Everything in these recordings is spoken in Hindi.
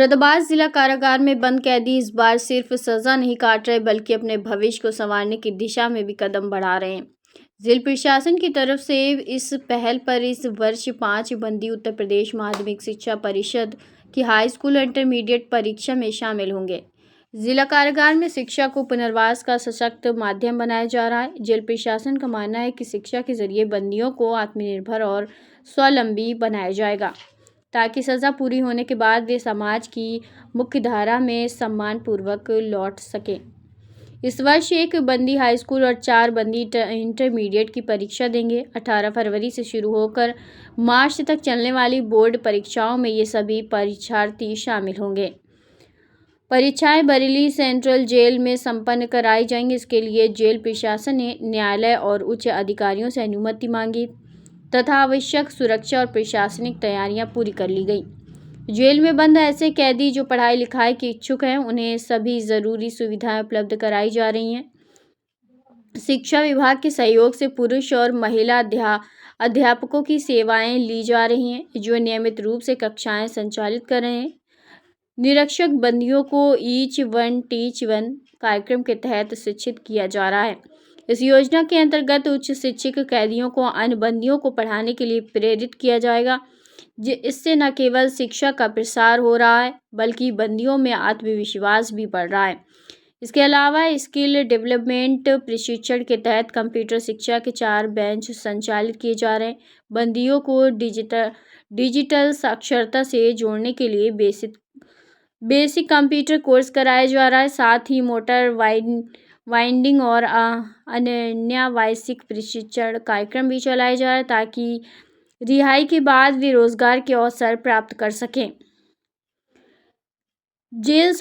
मुरादाबाद जिला कारागार में बंद कैदी इस बार सिर्फ सजा नहीं काट रहे बल्कि अपने भविष्य को संवारने की दिशा में भी कदम बढ़ा रहे हैं। जेल प्रशासन की तरफ से इस पहल पर इस वर्ष 5 बंदी उत्तर प्रदेश माध्यमिक शिक्षा परिषद की हाई स्कूल और इंटरमीडिएट परीक्षा में शामिल होंगे। जिला कारागार में शिक्षा को पुनर्वास का सशक्त माध्यम बनाया जा रहा है। जेल प्रशासन का मानना है कि शिक्षा के जरिए बंदियों को आत्मनिर्भर और स्वावलंबी बनाया जाएगा ताकि सज़ा पूरी होने के बाद वे समाज की मुख्यधारा में सम्मानपूर्वक लौट सकें। इस वर्ष 1 बंदी हाई स्कूल और 4 बंदी इंटरमीडिएट की परीक्षा देंगे। 18 फरवरी से शुरू होकर मार्च तक चलने वाली बोर्ड परीक्षाओं में ये सभी परीक्षार्थी शामिल होंगे। परीक्षाएं बरेली सेंट्रल जेल में संपन्न कराई जाएंगी। इसके लिए जेल प्रशासन ने न्यायालय और उच्च अधिकारियों से अनुमति मांगी तथा आवश्यक सुरक्षा और प्रशासनिक तैयारियां पूरी कर ली गई। जेल में बंद ऐसे कैदी जो पढ़ाई लिखाई के इच्छुक हैं, उन्हें सभी ज़रूरी सुविधाएं उपलब्ध कराई जा रही हैं। शिक्षा विभाग के सहयोग से पुरुष और महिला अध्यापकों की सेवाएं ली जा रही हैं, जो नियमित रूप से कक्षाएं संचालित कर रहे हैं। निरीक्षक बंदियों को ईच वन टीच वन कार्यक्रम के तहत शिक्षित किया जा रहा है। इस योजना के अंतर्गत उच्च शिक्षित कैदियों को अन्य बंदियों को पढ़ाने के लिए प्रेरित किया जाएगा। इससे न केवल शिक्षा का प्रसार हो रहा है बल्कि बंदियों में आत्मविश्वास भी बढ़ रहा है। इसके अलावा स्किल डेवलपमेंट प्रशिक्षण के तहत कंप्यूटर शिक्षा के 4 बेंच संचालित किए जा रहे हैं। बंदियों को डिजिटल साक्षरता से जोड़ने के लिए बेसिक कंप्यूटर कोर्स कराया जा रहा है। साथ ही मोटर वाइंडिंग और अनावश्यक प्रशिक्षण कार्यक्रम भी चलाए जा रहे हैं ताकि रिहाई के बाद वे रोजगार के अवसर प्राप्त कर सकें। जेल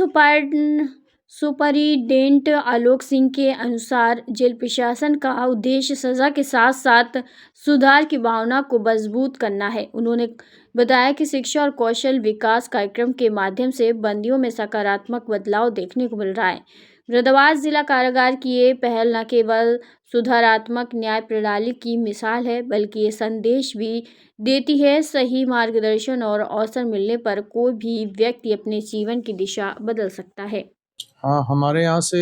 सुपरिटेंडेंट आलोक सिंह के अनुसार जेल प्रशासन का उद्देश्य सजा के साथ साथ सुधार की भावना को मजबूत करना है। उन्होंने बताया कि शिक्षा और कौशल विकास कार्यक्रम के माध्यम से बंदियों में सकारात्मक बदलाव देखने को मिल रहा है। मुरादाबाद जिला कारागार की ये पहल न केवल सुधारात्मक न्याय प्रणाली की मिसाल है बल्कि ये संदेश भी देती है सही मार्गदर्शन और अवसर मिलने पर कोई भी व्यक्ति अपने जीवन की दिशा बदल सकता है। हाँ, हमारे यहाँ से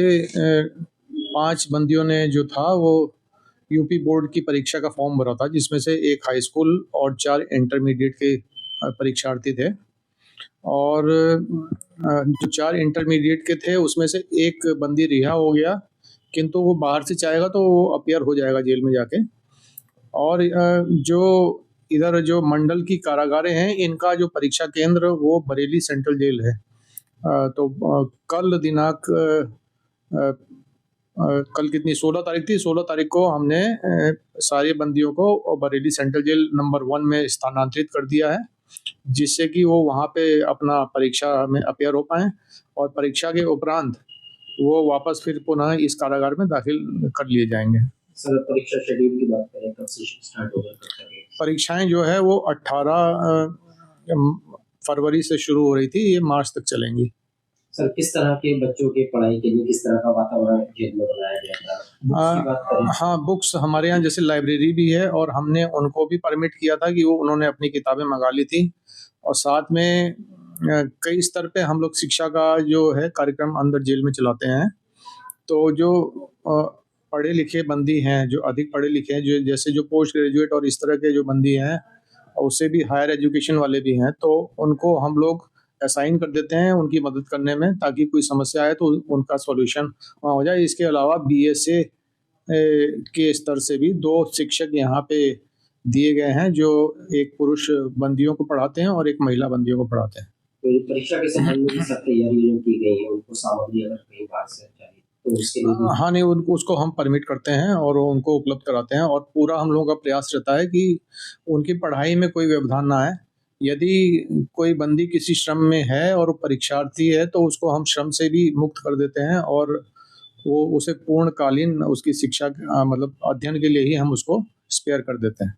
5 बंदियों ने जो था वो यूपी बोर्ड की परीक्षा का फॉर्म भरा था, जिसमें से 1 हाई स्कूल और 4 इंटरमीडिएट के परीक्षार्थी थे। और जो 4 इंटरमीडिएट के थे उसमें से 1 बंदी रिहा हो गया, किंतु वो बाहर से चाहेगा तो वो अपीयर हो जाएगा जेल में जाके। और जो इधर जो मंडल की कारागारें हैं, इनका जो परीक्षा केंद्र वो बरेली सेंट्रल जेल है। तो कल दिनांक कल कितनी 16 तारीख थी, 16 तारीख को हमने सारे बंदियों को बरेली सेंट्रल जेल नंबर 1 में स्थानांतरित कर दिया है, जिससे कि वो वहाँ पे अपना परीक्षा में अपीयर हो पाएँ और परीक्षा के उपरांत वो वापस फिर पुनः इस कारागार में दाखिल कर लिए जाएंगे। सर, परीक्षा शेड्यूल की बात करें, कब से स्टार्ट होगा? परीक्षाएं जो है वो 18 फरवरी से शुरू हो रही थी, ये मार्च तक चलेंगी। सर, किस तरह के बच्चों के पढ़ाई के लिए किस तरह का वातावरण जेल में बनाया गया था? हाँ, बुक्स हमारे यहाँ जैसे लाइब्रेरी भी है और हमने उनको भी परमिट किया था कि वो उन्होंने अपनी किताबें मंगा ली थी। और साथ में कई स्तर पे हम लोग शिक्षा का जो है कार्यक्रम अंदर जेल में चलाते हैं। तो जो पढ़े लिखे बंदी हैं, जो अधिक पढ़े लिखे हैं, जो जैसे जो पोस्ट ग्रेजुएट और इस तरह के जो बंदी हैं, उससे भी हायर एजुकेशन वाले भी हैं, तो उनको हम लोग असाइन कर देते हैं उनकी मदद करने में, ताकि कोई समस्या आए तो उनका सॉल्यूशन वहाँ हो जाए। इसके अलावा BSA के स्तर से भी 2 शिक्षक यहाँ पे दिए गए हैं, जो एक पुरुष बंदियों को पढ़ाते हैं और एक महिला बंदियों को पढ़ाते हैं। तो परीक्षा के संबंध में सब तैयारी की गई है, उनको सामग्री अगर कहीं बाहर से चाहिए तो उसके लिए? हाँ, नहीं, उसको हम परमिट करते हैं और उनको उपलब्ध कराते हैं और पूरा हम लोगों का प्रयास रहता है कि उनकी पढ़ाई में कोई व्यवधान ना आए। यदि कोई बंदी किसी श्रम में है और परीक्षार्थी है तो उसको हम श्रम से भी मुक्त कर देते हैं और वो उसे पूर्णकालीन उसकी शिक्षा मतलब अध्ययन के लिए ही हम उसको स्पेयर कर देते हैं।